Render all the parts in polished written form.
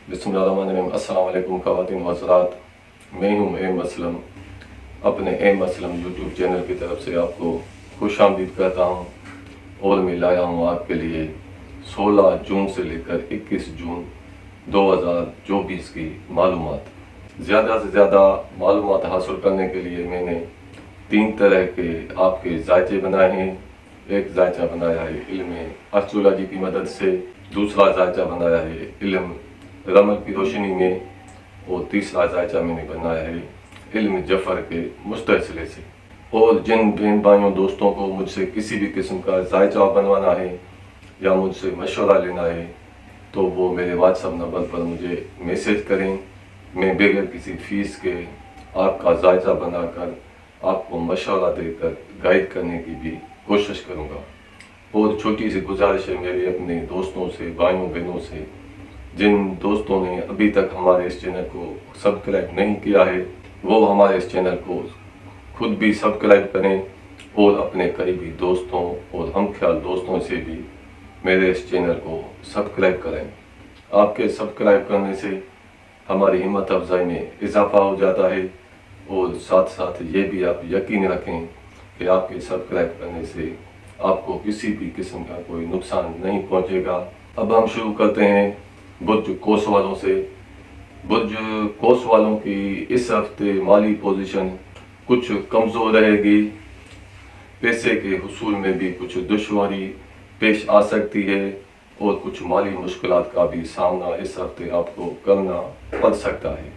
बिस्मिल्लाहिर्रहमानिर्रहीम। अस्सलाम वालेकुम ख़वातीन व हज़रात, मैं हूँ एम असलम। अपने एम असलम यूट्यूब चैनल की तरफ से आपको खुश आमदीद करता हूँ और मैं लाया हूँ आपके लिए 16 जून से लेकर 21 जून 2024 की मालूमात। ज़्यादा से ज़्यादा मालूमात हासिल करने के लिए मैंने 3 तरह के आपके जायचे बनाए हैं। एक जायचा बनाया है इल्म एस्ट्रोलॉजी की मदद से, दूसरा जायचा बनाया है इल्म रमल की रोशनी में, और तीसरा जायचा मैंने बनाया है इल्म जफ़र के मुस्तसिले से। और जिन बहन भाइयों दोस्तों को मुझसे किसी भी किस्म का जायचा बनवाना है या मुझसे मशवरा लेना है तो वो मेरे व्हाट्सएप नंबर पर मुझे मैसेज करें। मैं बगैर किसी फ़ीस के आपका जायचा बनाकर आपको मशवरा देकर गाइड करने की भी कोशिश करूँगा। और छोटी सी गुजारिश है मेरे अपने दोस्तों से, भाइयों बहनों से, जिन दोस्तों ने अभी तक हमारे इस चैनल को सब्सक्राइब नहीं किया है वो हमारे इस चैनल को खुद भी सब्सक्राइब करें और अपने करीबी दोस्तों और हमख्याल दोस्तों से भी मेरे इस चैनल को सब्सक्राइब करें। आपके सब्सक्राइब करने से हमारी हिम्मत अफजाई में इजाफा हो जाता है और साथ साथ ये भी आप यकीन रखें कि आपके सब्सक्राइब करने से आपको किसी भी किस्म का कोई नुकसान नहीं पहुंचेगा। अब हम शुरू करते हैं बुर्ज कोस वालों से। बुर्ज कोस वालों की इस हफ्ते माली पोजीशन कुछ कमज़ोर रहेगी। पैसे के हुसूल में भी कुछ दुश्वारी पेश आ सकती है और कुछ माली मुश्किलात का भी सामना इस हफ्ते आपको करना पड़ सकता है।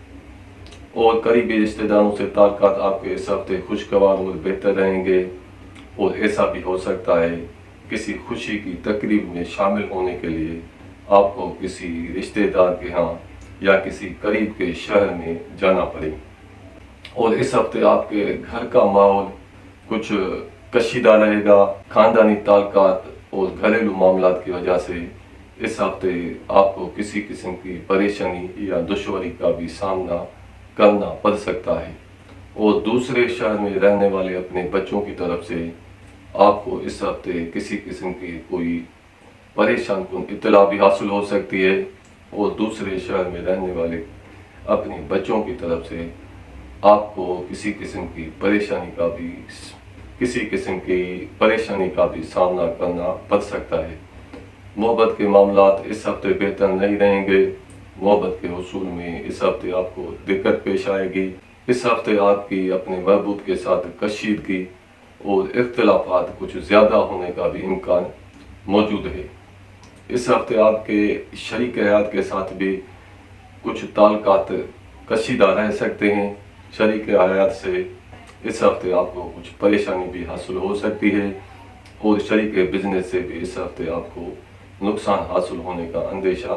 और करीबी रिश्तेदारों से ताल्लुकात आपके इस हफ्ते खुशगवार और बेहतर रहेंगे। और ऐसा भी हो सकता है किसी खुशी की तकरीब में शामिल होने के लिए आपको किसी रिश्तेदार के यहाँ या किसी करीब के शहर में जाना पड़े। और इस हफ्ते आपके घर का माहौल कुछ कशीदा रहेगा। खानदानी ताल्लुकात और घरेलू मामलात की वजह से इस हफ्ते आपको किसी किस्म की परेशानी या दुश्वारी का भी सामना करना पड़ सकता है। और दूसरे शहर में रहने वाले अपने बच्चों की तरफ से आपको इस हफ्ते किसी किस्म की कोई परेशान कुन इत्तला भी हासिल हो सकती है। और दूसरे शहर में रहने वाले अपने बच्चों की तरफ से आपको किसी किस्म की परेशानी का भी सामना करना पड़ सकता है। मोहब्बत के मामलात इस हफ्ते बेहतर नहीं रहेंगे। मोहब्बत के हुसूल में इस हफ्ते आपको दिक्कत पेश आएगी। इस हफ्ते आपकी अपने महबूब के साथ कशीदगी और इख्तिलाफात कुछ ज़्यादा होने का भी इम्कान मौजूद है। इस हफ्ते आपके शरीक हयात के साथ भी कुछ ताल्लुकात कशीदा रह सकते हैं। शरीक हयात से इस हफ्ते आपको कुछ परेशानी भी हासिल हो सकती है और शरीक बिजनेस से भी इस हफ्ते आपको नुकसान हासिल होने का अंदेशा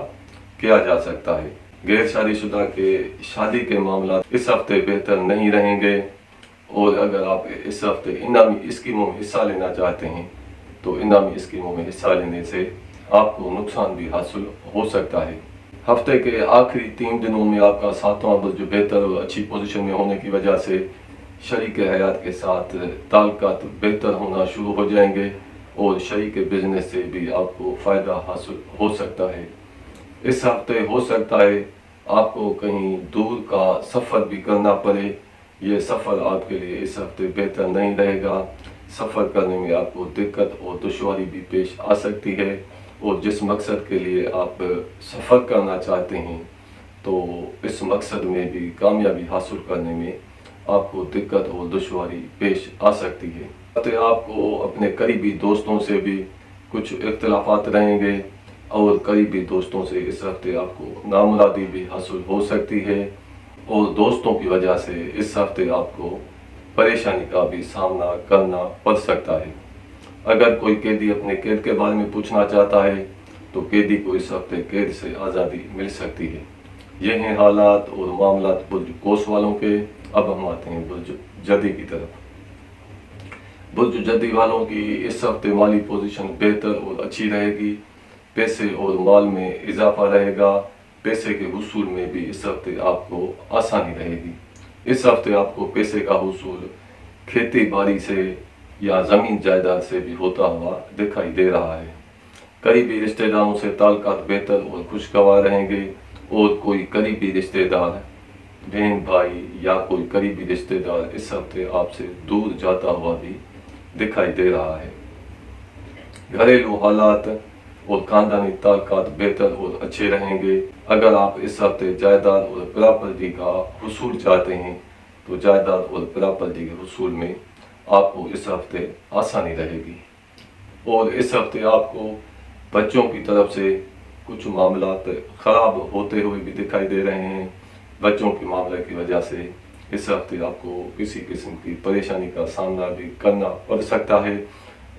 किया जा सकता है। गैर शादीशुदा के शादी के मामला इस हफ्ते बेहतर नहीं रहेंगे। और अगर आप इस हफ्ते इनामी स्कीमों में हिस्सा लेना चाहते हैं तो इनामी स्कीमों में हिस्सा लेने से आपको नुकसान भी हासिल हो सकता है। हफ्ते के आखिरी 3 दिनों में आपका 7वां बुर्ज बेहतर और अच्छी पोजीशन में होने की वजह से शरीक हयात के साथ ताल्लुकात बेहतर होना शुरू हो जाएंगे और शरीक बिजनेस से भी आपको फ़ायदा हासिल हो सकता है। इस हफ्ते हो सकता है आपको कहीं दूर का सफ़र भी करना पड़े। ये सफ़र आपके लिए इस हफ्ते बेहतर नहीं रहेगा। सफ़र करने में आपको दिक्कत और दुश्वारी भी पेश आ सकती है और जिस मकसद के लिए आप सफ़र करना चाहते हैं तो इस मकसद में भी कामयाबी हासिल करने में आपको दिक्कत और दुश्वारी पेश आ सकती है। तो आपको अपने करीबी दोस्तों से भी कुछ इख्तिलाफात रहेंगे और करीबी दोस्तों से इस हफ्ते आपको नामुरादी भी हासिल हो सकती है और दोस्तों की वजह से इस हफ्ते आपको परेशानी का भी सामना करना पड़ सकता है। अगर कोई कैदी अपने कैद के बारे में पूछना चाहता है तो कैदी को इस हफ्ते कैद से आज़ादी मिल सकती है। ये हैं हालात और मामलात बुर्ज कोस वालों के। अब हम आते हैं बुर्ज जदी की तरफ। बुर्ज जदी वालों की इस हफ्ते माली पोजीशन बेहतर और अच्छी रहेगी। पैसे और माल में इजाफा रहेगा। पैसे के हुसूल में भी इस हफ्ते आपको आसानी रहेगी। इस हफ्ते आपको पैसे का हुसूल खेती बाड़ी से या ज़मीन जायदाद से भी होता हुआ दिखाई दे रहा है। करीबी रिश्तेदारों से ताल्लुकात बेहतर और खुशगवार रहेंगे और कोई करीबी रिश्तेदार, बहन भाई या कोई करीबी रिश्तेदार इस हफ्ते आपसे दूर जाता हुआ भी दिखाई दे रहा है। घरेलू हालात और खानदानी ताल्लुकात बेहतर और अच्छे रहेंगे। अगर आप इस हफ्ते जायदाद और प्रॉपर्टी का हुसूल चाहते हैं तो जायदाद और प्रॉपर्टी के हुसूल में आपको इस हफ्ते आसानी रहेगी। और इस हफ्ते आपको बच्चों की तरफ से कुछ मामलात ख़राब होते हुए भी दिखाई दे रहे हैं। बच्चों के मामले की वजह से इस हफ्ते आपको किसी किस्म की परेशानी का सामना भी करना पड़ सकता है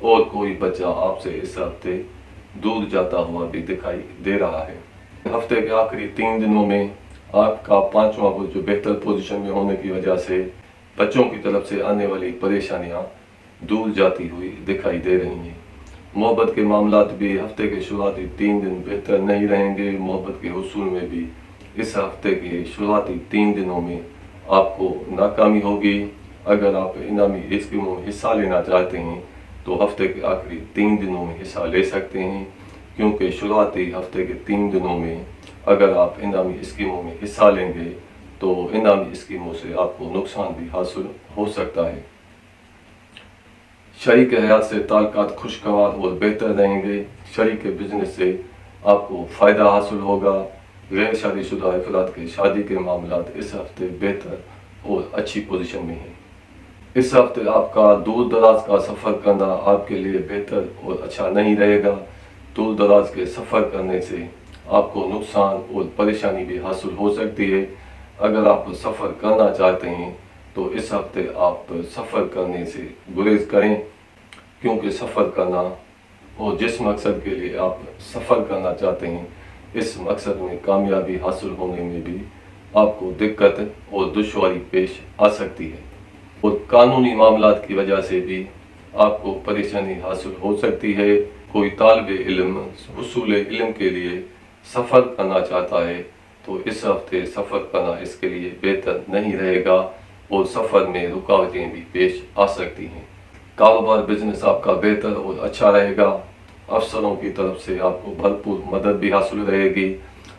और कोई बच्चा आपसे इस हफ्ते दूर जाता हुआ भी दिखाई दे रहा है। हफ्ते के आखिरी 3 दिनों में आपका 5वां बुर्ज बेहतर पोजीशन में होने की वजह से बच्चों की तरफ से आने वाली परेशानियां दूर जाती हुई दिखाई दे रही हैं। मोहब्बत के मामलात भी हफ्ते के शुरुआती 3 दिन बेहतर नहीं रहेंगे। मोहब्बत के हुसूल में भी इस हफ्ते के शुरुआती 3 दिनों में आपको नाकामी होगी। अगर आप इनामी स्कीमों में हिस्सा लेना चाहते हैं तो हफ्ते के आखिरी 3 दिनों में हिस्सा ले सकते हैं, क्योंकि शुरुआती हफ्ते के 3 दिनों में अगर आप इनामी स्कीमों में हिस्सा लेंगे तो इनामी स्कीमों से आपको नुकसान भी हासिल हो सकता है। शरीक हयात से ताल्लुकात खुशगवार और बेहतर रहेंगे। शरीक बिजनेस से आपको फ़ायदा हासिल होगा। गैर शादीशुदा अफराद के शादी के मामलात इस हफ्ते बेहतर और अच्छी पोजीशन में हैं। इस हफ्ते आपका दूर दराज का सफ़र करना आपके लिए बेहतर और अच्छा नहीं रहेगा। दूर दराज के सफ़र करने से आपको नुकसान और परेशानी भी हासिल हो सकती है। अगर आप सफ़र करना चाहते हैं तो इस हफ्ते आप सफ़र करने से गुरेज करें, क्योंकि सफ़र करना और जिस मकसद के लिए आप सफ़र करना चाहते हैं इस मकसद में कामयाबी हासिल होने में भी आपको दिक्कत और दुश्वारी पेश आ सकती है। और कानूनी मामलात की वजह से भी आपको परेशानी हासिल हो सकती है। कोई तालिब इल्म हुसूल इल्म के लिए सफ़र करना चाहता है तो इस हफ्ते सफ़र करना इसके लिए बेहतर नहीं रहेगा और सफ़र में रुकावटें भी पेश आ सकती हैं। कारोबार बिजनेस आपका बेहतर और अच्छा रहेगा। अफसरों की तरफ से आपको भरपूर मदद भी हासिल रहेगी।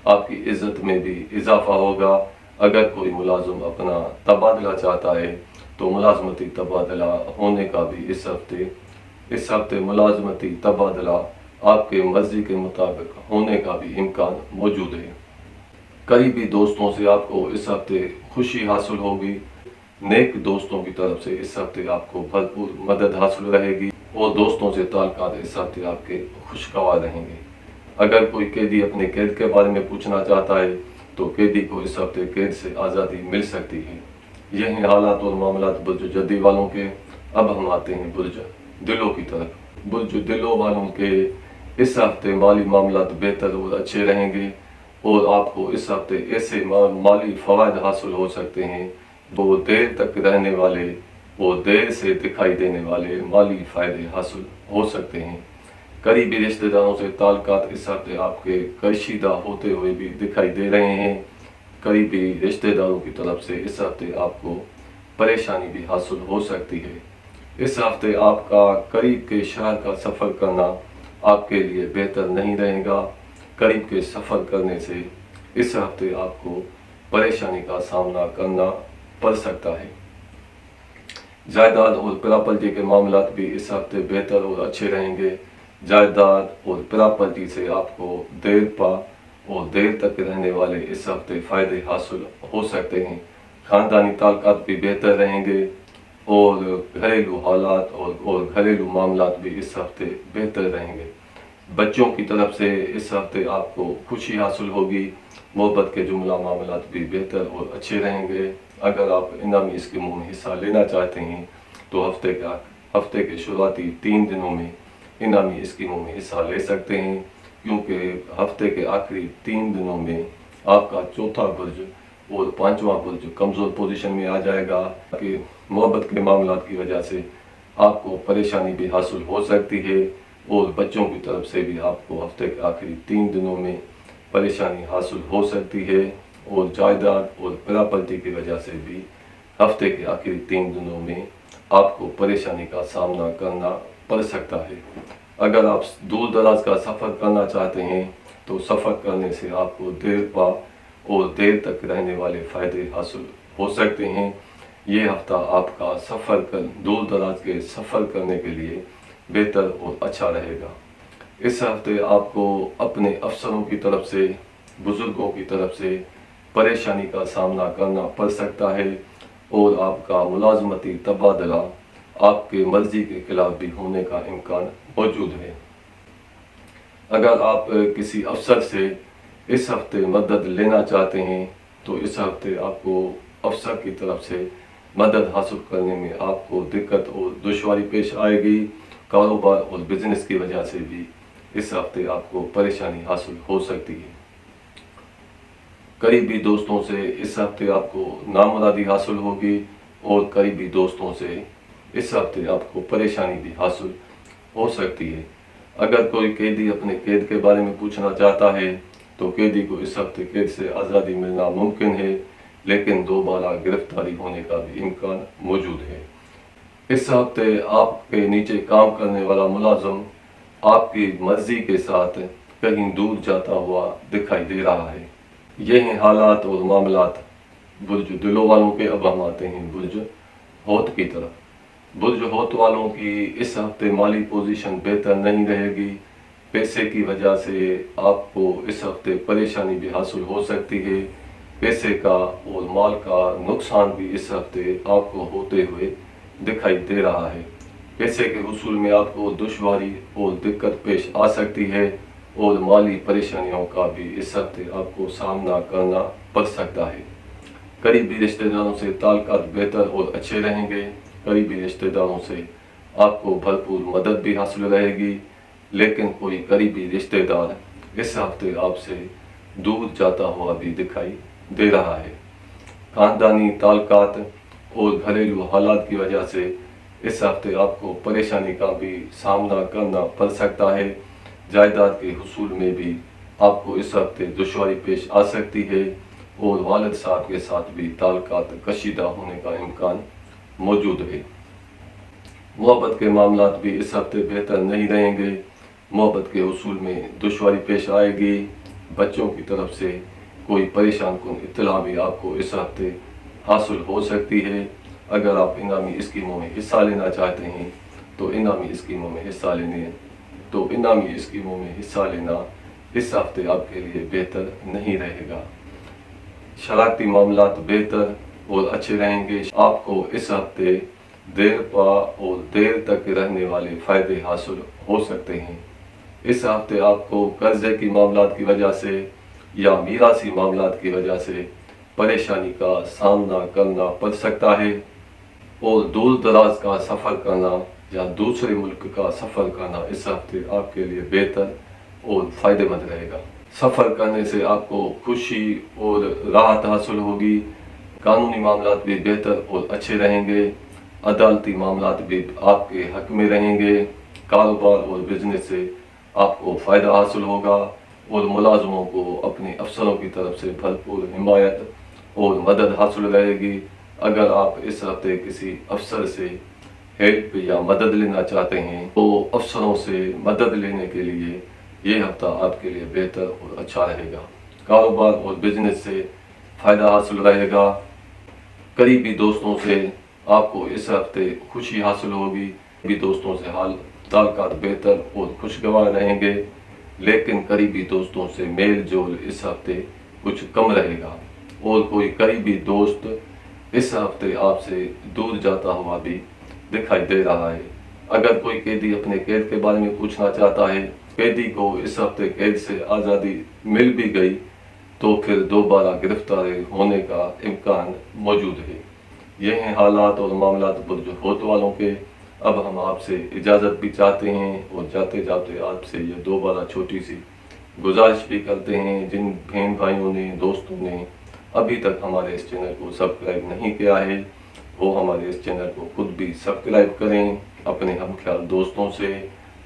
आपकी इज़्ज़त में भी इजाफा होगा। अगर कोई मुलाजिम अपना तबादला चाहता है तो मुलाजमती तबादला होने का भी इस हफ्ते मुलाजमती तबादला आपके मर्जी के मुताबिक होने का भी इम्कान मौजूद है। करीबी दोस्तों से आपको इस हफ्ते खुशी हासिल होगी। नेक दोस्तों की तरफ से इस हफ्ते आपको भरपूर मदद हासिल रहेगी और दोस्तों से ताल्लुकात इस हफ्ते आपके खुशगवार रहेंगे। अगर कोई कैदी अपने कैद के बारे में पूछना चाहता है तो कैदी को इस हफ्ते कैद से आज़ादी मिल सकती है। यही हालात और मामलात बुर्ज जद्दी वालों के। अब हम आते हैं बुर्ज दिलों की तरफ। बुर्ज दिलों वालों के इस हफ्ते माली मामलात बेहतर और अच्छे रहेंगे और आपको इस हफ्ते ऐसे माली फ़वाद हासिल हो सकते हैं वो देर तक रहने वाले और देर से दिखाई देने वाले माली फ़ायदे हासिल हो सकते हैं। करीबी रिश्तेदारों से ताल्लुकात इस हफ्ते आपके कशीदा होते हुए भी दिखाई दे रहे हैं। करीबी रिश्तेदारों की तरफ से इस हफ्ते आपको परेशानी भी हासिल हो सकती है। इस हफ्ते आपका करीब के शहर का सफ़र करना आपके लिए बेहतर नहीं रहेगा। करीब के सफ़र करने से इस हफ्ते आपको परेशानी का सामना करना पड़ सकता है। जायदाद और प्रॉपर्टी के मामलात भी इस हफ्ते बेहतर और अच्छे रहेंगे। जायदाद और प्रॉपर्टी से आपको देर पा और देर तक रहने वाले इस हफ्ते फ़ायदे हासिल हो सकते हैं। ख़ानदानी ताल्लुकात भी बेहतर रहेंगे और घरेलू हालात और घरेलू मामलात भी इस हफ्ते बेहतर रहेंगे। बच्चों की तरफ से इस हफ्ते आपको खुशी हासिल होगी। मोहब्बत के जुमला मामलात भी बेहतर और अच्छे रहेंगे। अगर आप इनामी स्कीमों में हिस्सा लेना चाहते हैं तो हफ्ते के शुरुआती 3 दिनों में इनामी स्कीमों में हिस्सा ले सकते हैं, क्योंकि हफ्ते के आखिरी 3 दिनों में आपका चौथा बुर्ज और 5वां बुर्ज कमज़ोर पोजीशन में आ जाएगा कि मोहब्बत के मामलात की वजह से आपको परेशानी भी हासिल हो सकती है और बच्चों की तरफ से भी आपको हफ्ते के आखिरी 3 दिनों में परेशानी हासिल हो सकती है और जायदाद और प्रॉपर्टी की वजह से भी हफ्ते के आखिरी 3 दिनों में आपको परेशानी का सामना करना पड़ सकता है। अगर आप दूर दराज का सफ़र करना चाहते हैं तो सफ़र करने से आपको देर पा اور دیر تک رہنے والے فائدے حاصل ہو سکتے ہیں۔ یہ ہفتہ آپ کا دور دراز کے سفر کرنے کے لیے بہتر اور اچھا رہے گا۔ اس ہفتے آپ کو اپنے افسروں کی طرف سے، بزرگوں کی طرف سے پریشانی کا سامنا کرنا پڑ سکتا ہے، اور آپ کا ملازمتی تبادلہ آپ کے مرضی کے خلاف بھی ہونے کا امکان موجود ہے۔ اگر آپ کسی افسر سے اس ہفتے مدد لینا چاہتے ہیں تو اس ہفتے آپ کو افسر کی طرف سے مدد حاصل کرنے میں آپ کو دقت اور دشواری پیش آئے گی۔ کاروبار اور بزنس کی وجہ سے بھی اس ہفتے آپ کو پریشانی حاصل ہو سکتی ہے۔ قریبی دوستوں سے اس ہفتے آپ کو نامرادی حاصل ہوگی، اور قریبی دوستوں سے اس ہفتے آپ کو پریشانی بھی حاصل ہو سکتی ہے۔ اگر کوئی قیدی اپنے قید کے بارے میں پوچھنا چاہتا ہے تو قیدی کو اس ہفتے قید سے آزادی ملنا ممکن ہے، لیکن دوبارہ گرفتاری ہونے کا بھی امکان موجود ہے۔ اس ہفتے آپ کے نیچے کام کرنے والا ملازم آپ کی مرضی کے ساتھ کہیں دور جاتا ہوا دکھائی دے رہا ہے۔ یہ ہیں حالات اور معاملات برج دلو والوں کے۔ اب ہم آتے ہیں برج حوت کی طرف۔ برج حوت والوں کی اس ہفتے مالی پوزیشن بہتر نہیں رہے گی۔ پیسے کی وجہ سے آپ کو اس ہفتے پریشانی بھی حاصل ہو سکتی ہے۔ پیسے کا اور مال کا نقصان بھی اس ہفتے آپ کو ہوتے ہوئے دکھائی دے رہا ہے۔ پیسے کے حصول میں آپ کو دشواری اور دقت پیش آ سکتی ہے، اور مالی پریشانیوں کا بھی اس ہفتے آپ کو سامنا کرنا پڑ سکتا ہے۔ قریبی رشتہ داروں سے تعلقات بہتر اور اچھے رہیں گے۔ قریبی رشتہ داروں سے آپ کو بھرپور مدد بھی حاصل رہے گی، لیکن کوئی قریبی رشتہ دار اس ہفتے آپ سے دور جاتا ہوا بھی دکھائی دے رہا ہے۔ خاندانی تعلقات اور گھریلو حالات کی وجہ سے اس ہفتے آپ کو پریشانی کا بھی سامنا کرنا پڑ سکتا ہے۔ جائیداد کے حصول میں بھی آپ کو اس ہفتے دشواری پیش آ سکتی ہے، اور والد صاحب کے ساتھ بھی تعلقات کشیدہ ہونے کا امکان موجود ہے۔ محبت کے معاملات بھی اس ہفتے بہتر نہیں رہیں گے۔ محبت کے حصول میں دشواری پیش آئے گی۔ بچوں کی طرف سے کوئی پریشان کن اطلاع بھی آپ کو اس ہفتے حاصل ہو سکتی ہے۔ اگر آپ انعامی اسکیموں میں حصہ لینا چاہتے ہیں تو انعامی اسکیموں میں حصہ لینا اس ہفتے آپ کے لیے بہتر نہیں رہے گا۔ شراکتی معاملات بہتر اور اچھے رہیں گے۔ آپ کو اس ہفتے دیر پا اور دیر تک رہنے والے فائدے حاصل ہو سکتے ہیں۔ اس ہفتے آپ کو قرضے کی معاملات کی وجہ سے یا میراثی معاملات کی وجہ سے پریشانی کا سامنا کرنا پڑ سکتا ہے، اور دور دراز کا سفر کرنا یا دوسرے ملک کا سفر کرنا اس ہفتے آپ کے لیے بہتر اور فائدہ مند رہے گا۔ سفر کرنے سے آپ کو خوشی اور راحت حاصل ہوگی۔ قانونی معاملات بھی بہتر اور اچھے رہیں گے۔ عدالتی معاملات بھی آپ کے حق میں رہیں گے۔ کاروبار اور بزنس سے آپ کو فائدہ حاصل ہوگا، اور ملازموں کو اپنے افسروں کی طرف سے بھرپور حمایت اور مدد حاصل رہے گی۔ اگر آپ اس ہفتے کسی افسر سے ہیلپ یا مدد لینا چاہتے ہیں تو افسروں سے مدد لینے کے لیے یہ ہفتہ آپ کے لیے بہتر اور اچھا رہے گا۔ کاروبار اور بزنس سے فائدہ حاصل رہے گا۔ قریبی دوستوں سے آپ کو اس ہفتے خوشی حاصل ہوگی۔ قریبی دوستوں سے تعلقات بہتر اور خوشگوار رہیں گے، لیکن قریبی دوستوں سے میل جول اس ہفتے کچھ کم رہے گا، اور کوئی قریبی دوست اس ہفتے آپ سے دور جاتا ہوا بھی دکھائی دے رہا ہے۔ اگر کوئی قیدی اپنے قید کے بارے میں پوچھنا چاہتا ہے، قیدی کو اس ہفتے قید سے آزادی مل بھی گئی تو پھر دوبارہ گرفتار ہونے کا امکان موجود ہے۔ یہ ہیں حالات اور معاملات برج حوت والوں کے۔ اب ہم آپ سے اجازت بھی چاہتے ہیں، اور جاتے جاتے آپ سے یہ دوبارہ چھوٹی سی گزارش بھی کرتے ہیں، جن بہن بھائیوں نے، دوستوں نے ابھی تک ہمارے اس چینل کو سبسکرائب نہیں کیا ہے وہ ہمارے اس چینل کو خود بھی سبسکرائب کریں، اپنے ہم خیال دوستوں سے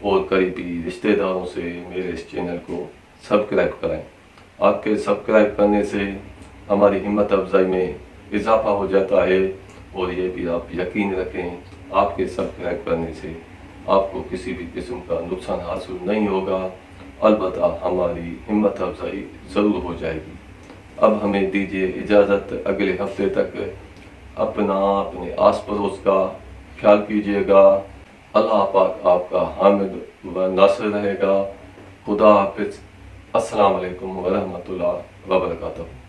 اور قریبی رشتہ داروں سے میرے اس چینل کو سبسکرائب کریں۔ آپ کے سبسکرائب کرنے سے ہماری ہمت افزائی میں اضافہ ہو جاتا ہے، اور یہ بھی آپ یقین رکھیں آپ کے سبسکرائب کرنے سے آپ کو کسی بھی قسم کا نقصان حاصل نہیں ہوگا، البتہ ہماری ہمت افزائی ضرور ہو جائے گی۔ اب ہمیں دیجیے اجازت، اگلے ہفتے تک اپنا اپنے آس پڑوس کا خیال کیجیے گا۔ اللہ پاک آپ کا حامد و ناصر رہے گا۔ خدا حافظ۔ السلام علیکم ورحمۃ اللہ وبرکاتہ۔